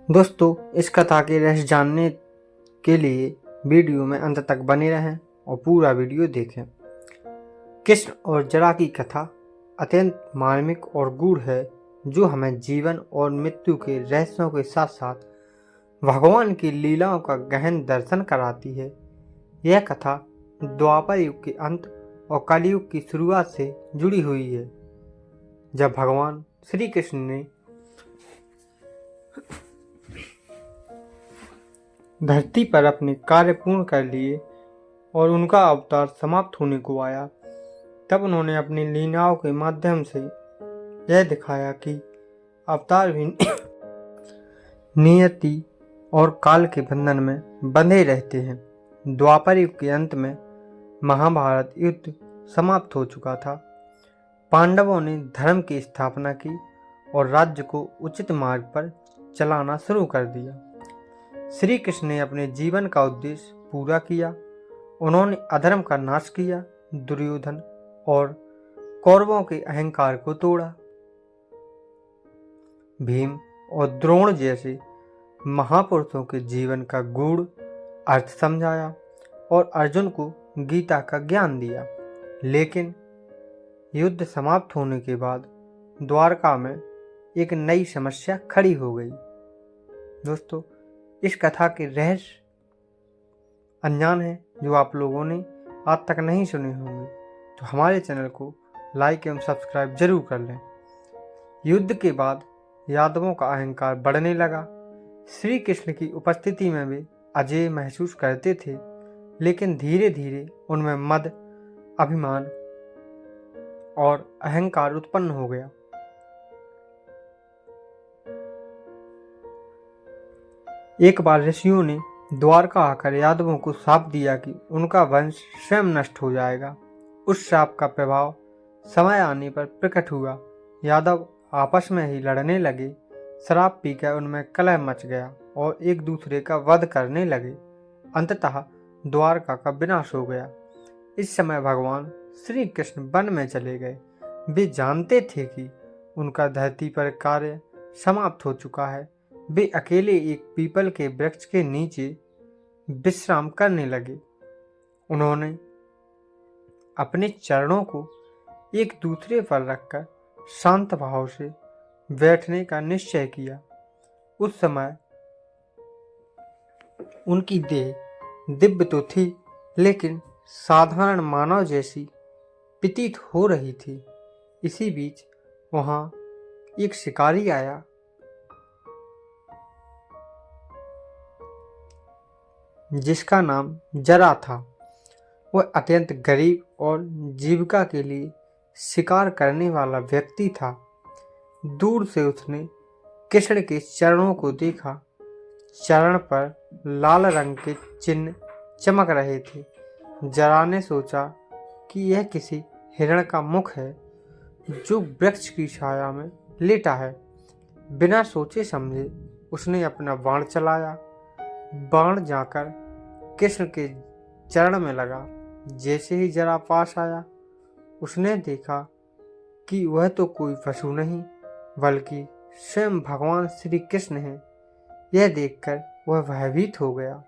दोस्तों, इस कथा के रहस्य जानने के लिए वीडियो में अंत तक बने रहें और पूरा वीडियो देखें। कृष्ण और जरा की कथा अत्यंत मार्मिक और गूढ़ है, जो हमें जीवन और मृत्यु के रहस्यों के साथ साथ भगवान की लीलाओं का गहन दर्शन कराती है। यह कथा द्वापर युग के अंत और कलयुग की शुरुआत से जुड़ी हुई है, जब भगवान श्री कृष्ण ने धरती पर अपने कार्य पूर्ण कर लिए और उनका अवतार समाप्त होने को आया। तब उन्होंने अपनी लीलाओं के माध्यम से यह दिखाया कि अवतार भी नियति और काल के बंधन में बंधे रहते हैं। द्वापर युग के अंत में महाभारत युद्ध समाप्त हो चुका था। पांडवों ने धर्म की स्थापना की और राज्य को उचित मार्ग पर चलाना शुरू कर दिया। श्री कृष्ण ने अपने जीवन का उद्देश्य पूरा किया। उन्होंने अधर्म का नाश किया, दुर्योधन और कौरवों के अहंकार को तोड़ा, भीम और द्रोण जैसे महापुरुषों के जीवन का गूढ़ अर्थ समझाया और अर्जुन को गीता का ज्ञान दिया। लेकिन युद्ध समाप्त होने के बाद द्वारका में एक नई समस्या खड़ी हो गई। दोस्तों, इस कथा के रहस्य अनजान है जो आप लोगों ने आज तक नहीं सुने होंगे, तो हमारे चैनल को लाइक एवं सब्सक्राइब जरूर कर लें। युद्ध के बाद यादवों का अहंकार बढ़ने लगा। श्री कृष्ण की उपस्थिति में वे अजेय महसूस करते थे, लेकिन धीरे धीरे उनमें मद, अभिमान और अहंकार उत्पन्न हो गया। एक बार ऋषियों ने द्वारका आकर यादवों को श्राप दिया कि उनका वंश स्वयं नष्ट हो जाएगा। उस श्राप का प्रभाव समय आने पर प्रकट हुआ। यादव आपस में ही लड़ने लगे। शराब पीकर उनमें कलह मच गया और एक दूसरे का वध करने लगे। अंततः द्वारका का विनाश हो गया। इस समय भगवान श्री कृष्ण वन में चले गए। वे जानते थे कि उनका धरती पर कार्य समाप्त हो चुका है। वे अकेले एक पीपल के वृक्ष के नीचे विश्राम करने लगे। उन्होंने अपने चरणों को एक दूसरे पर रखकर शांत भाव से बैठने का निश्चय किया। उस समय उनकी देह दिव्य तो थी, लेकिन साधारण मानव जैसी प्रतीत हो रही थी। इसी बीच वहां एक शिकारी आया। जिसका नाम जरा था। वह अत्यंत गरीब और जीविका के लिए शिकार करने वाला व्यक्ति था। दूर से उसने कृष्ण के चरणों को देखा। चरण पर लाल रंग के चिन्ह चमक रहे थे। जरा ने सोचा कि यह किसी हिरण का मुख है जो वृक्ष की छाया में लेटा है। बिना सोचे समझे उसने अपना बाण चलाया। बाण जाकर कृष्ण के चरण में लगा। जैसे ही जरा पास आया, उसने देखा कि वह तो कोई पशु नहीं, बल्कि स्वयं भगवान श्री कृष्ण है। यह देखकर वह भयभीत हो गया।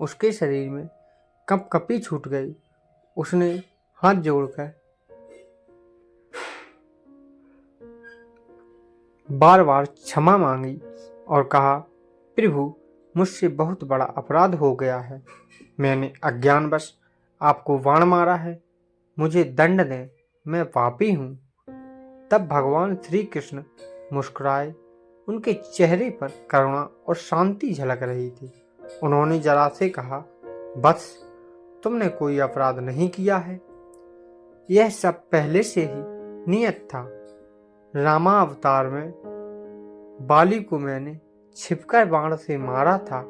उसके शरीर में कंपकपी छूट गई। उसने हाथ जोड़कर बार बार क्षमा मांगी और कहा, प्रभु, मुझसे बहुत बड़ा अपराध हो गया है। मैंने अज्ञानवश आपको बाण मारा है। मुझे दंड दें, मैं पापी हूँ। तब भगवान श्री कृष्ण मुस्कुराए। उनके चेहरे पर करुणा और शांति झलक रही थी। उन्होंने जरा से कहा, बस, तुमने कोई अपराध नहीं किया है। यह सब पहले से ही नियत था। रामावतार में बाली को मैंने छिपकर बाण से मारा था,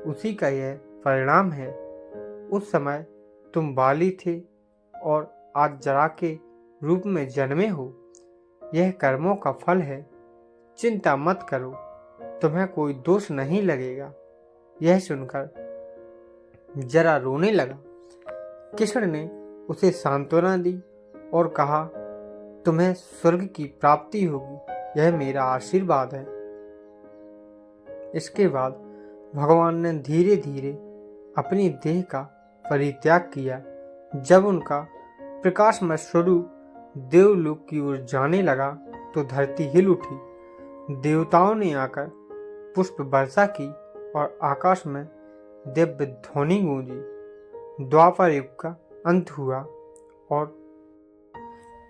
उसी का यह परिणाम है। उस समय तुम बाली थे और आज जरा के रूप में जन्मे हो। यह कर्मों का फल है। चिंता मत करो, तुम्हें कोई दोष नहीं लगेगा। यह सुनकर जरा रोने लगा। कृष्ण ने उसे सांत्वना दी और कहा, तुम्हें स्वर्ग की प्राप्ति होगी, यह मेरा आशीर्वाद है। इसके बाद भगवान ने धीरे धीरे अपनी देह का परित्याग किया। जब उनका प्रकाशमय स्वरूप देवलोक की ओर जाने लगा तो धरती हिल उठी। देवताओं ने आकर पुष्प वर्षा की और आकाश में दिव्य ध्वनि गूंजी। द्वापर युग का अंत हुआ और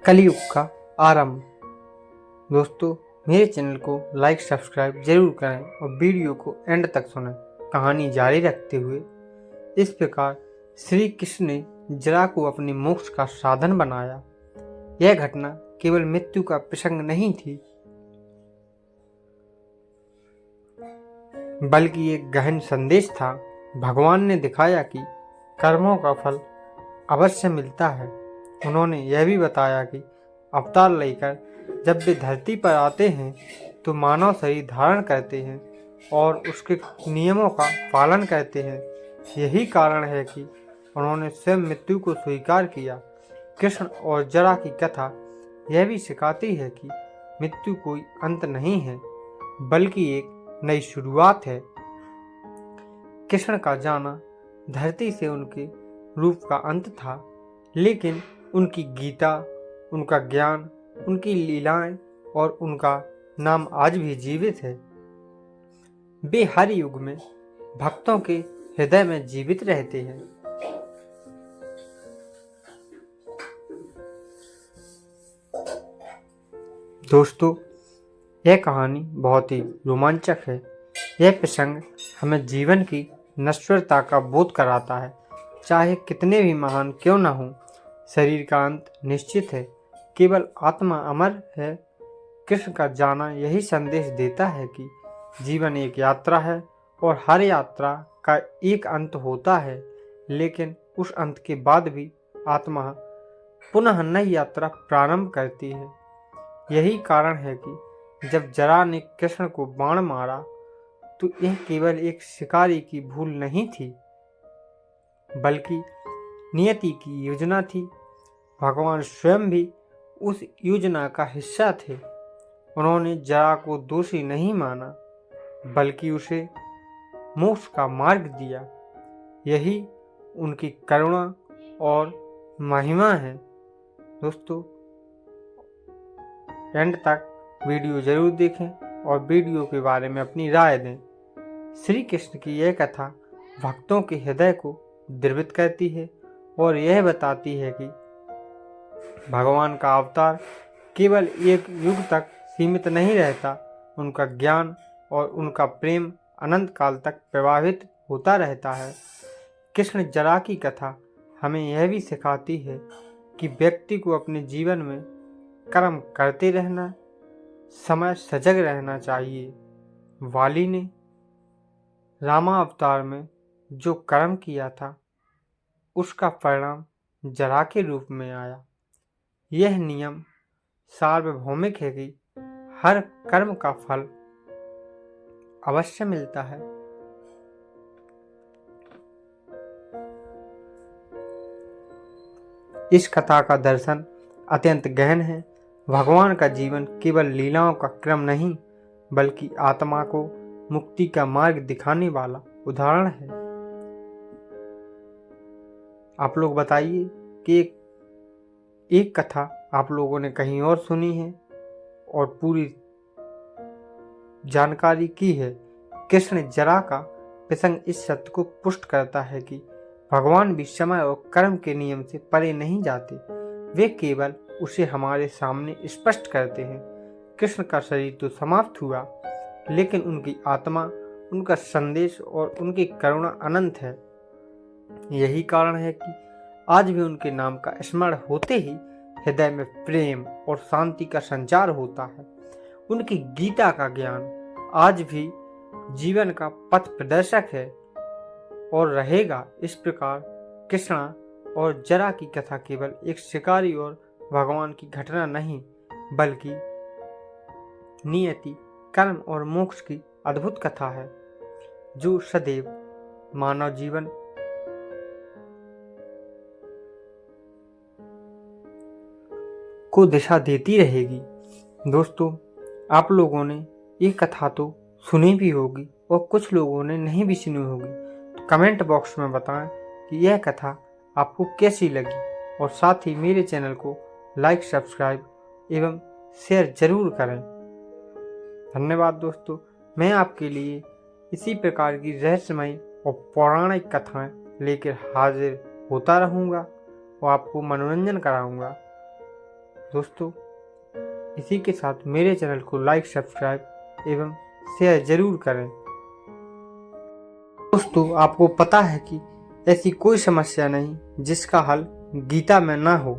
कलयुग का आरंभ। दोस्तों, मेरे चैनल को लाइक सब्सक्राइब जरूर करें और वीडियो को एंड तक सुनें। कहानी जारी रखते हुए इस प्रकार श्री कृष्ण ने जरा को अपने मोक्ष का साधन बनाया। यह घटना केवल मृत्यु का प्रसंग नहीं थी, बल्कि एक गहन संदेश था। भगवान ने दिखाया कि कर्मों का फल अवश्य मिलता है। उन्होंने यह भी बताया कि अवतार लेकर जब वे धरती पर आते हैं तो मानव शरीर धारण करते हैं और उसके नियमों का पालन करते हैं। यही कारण है कि उन्होंने स्वयं मृत्यु को स्वीकार किया। कृष्ण और जरा की कथा यह भी सिखाती है कि मृत्यु कोई अंत नहीं है, बल्कि एक नई शुरुआत है। कृष्ण का जाना धरती से उनके रूप का अंत था, लेकिन उनकी गीता, उनका ज्ञान, उनकी लीलाएं और उनका नाम आज भी जीवित है। वे हर युग में भक्तों के हृदय में जीवित रहते हैं। दोस्तों, यह कहानी बहुत ही रोमांचक है। यह प्रसंग हमें जीवन की नश्वरता का बोध कराता है। चाहे कितने भी महान क्यों न हो, शरीर का अंत निश्चित है, केवल आत्मा अमर है। कृष्ण का जाना यही संदेश देता है कि जीवन एक यात्रा है और हर यात्रा का एक अंत होता है, लेकिन उस अंत के बाद भी आत्मा पुनः नई यात्रा प्रारंभ करती है। यही कारण है कि जब जरा ने कृष्ण को बाण मारा तो यह केवल एक शिकारी की भूल नहीं थी, बल्कि नियति की योजना थी। भगवान स्वयं भी उस योजना का हिस्सा थे। उन्होंने जरा को दोषी नहीं माना, बल्कि उसे मोक्ष का मार्ग दिया। यही उनकी करुणा और महिमा है। दोस्तों, एंड तक वीडियो जरूर देखें और वीडियो के बारे में अपनी राय दें। श्री कृष्ण की यह कथा भक्तों के हृदय को द्रवित करती है और यह बताती है कि भगवान का अवतार केवल एक युग तक सीमित नहीं रहता। उनका ज्ञान और उनका प्रेम अनंत काल तक प्रवाहित होता रहता है। कृष्ण जरा की कथा हमें यह भी सिखाती है कि व्यक्ति को अपने जीवन में कर्म करते रहना, समय सजग रहना चाहिए। वाली ने रामा अवतार में जो कर्म किया था, उसका परिणाम जरा के रूप में आया। यह नियम सार्वभौमिक है कि हर कर्म का फल अवश्य मिलता है। इस कथा का दर्शन अत्यंत गहन है। भगवान का जीवन केवल लीलाओं का क्रम नहीं, बल्कि आत्मा को मुक्ति का मार्ग दिखाने वाला उदाहरण है। आप लोग बताइए कि एक कथा आप लोगों ने कहीं और सुनी है और पूरी जानकारी की है। कृष्ण जरा का प्रसंग इस सत्य को पुष्ट करता है कि भगवान भी समय और कर्म के नियम से परे नहीं जाते। वे केवल उसे हमारे सामने स्पष्ट करते हैं। कृष्ण का शरीर तो समाप्त हुआ, लेकिन उनकी आत्मा, उनका संदेश और उनकी करुणा अनंत है। यही कारण है कि आज भी उनके नाम का स्मरण होते ही हृदय में प्रेम और शांति का संचार होता है। उनकी गीता का ज्ञान आज भी जीवन का पथ प्रदर्शक है और रहेगा। इस प्रकार कृष्णा और जरा की कथा केवल एक शिकारी और भगवान की घटना नहीं, बल्कि नियति, कर्म और मोक्ष की अद्भुत कथा है, जो सदैव मानव जीवन को दिशा देती रहेगी। दोस्तों, आप लोगों ने ये कथा तो सुनी भी होगी और कुछ लोगों ने नहीं भी सुनी होगी। तो कमेंट बॉक्स में बताएं कि यह कथा आपको कैसी लगी और साथ ही मेरे चैनल को लाइक, सब्सक्राइब एवं शेयर जरूर करें। धन्यवाद दोस्तों। मैं आपके लिए इसी प्रकार की रहस्यमयी और पौराणिक कथाएं लेकर हाजिर होता रहूँगा और आपको मनोरंजन कराऊंगा। दोस्तों, इसी के साथ मेरे चैनल को लाइक, सब्सक्राइब एवं शेयर जरूर करें। दोस्तों, आपको पता है कि ऐसी कोई समस्या नहीं जिसका हल गीता में ना हो।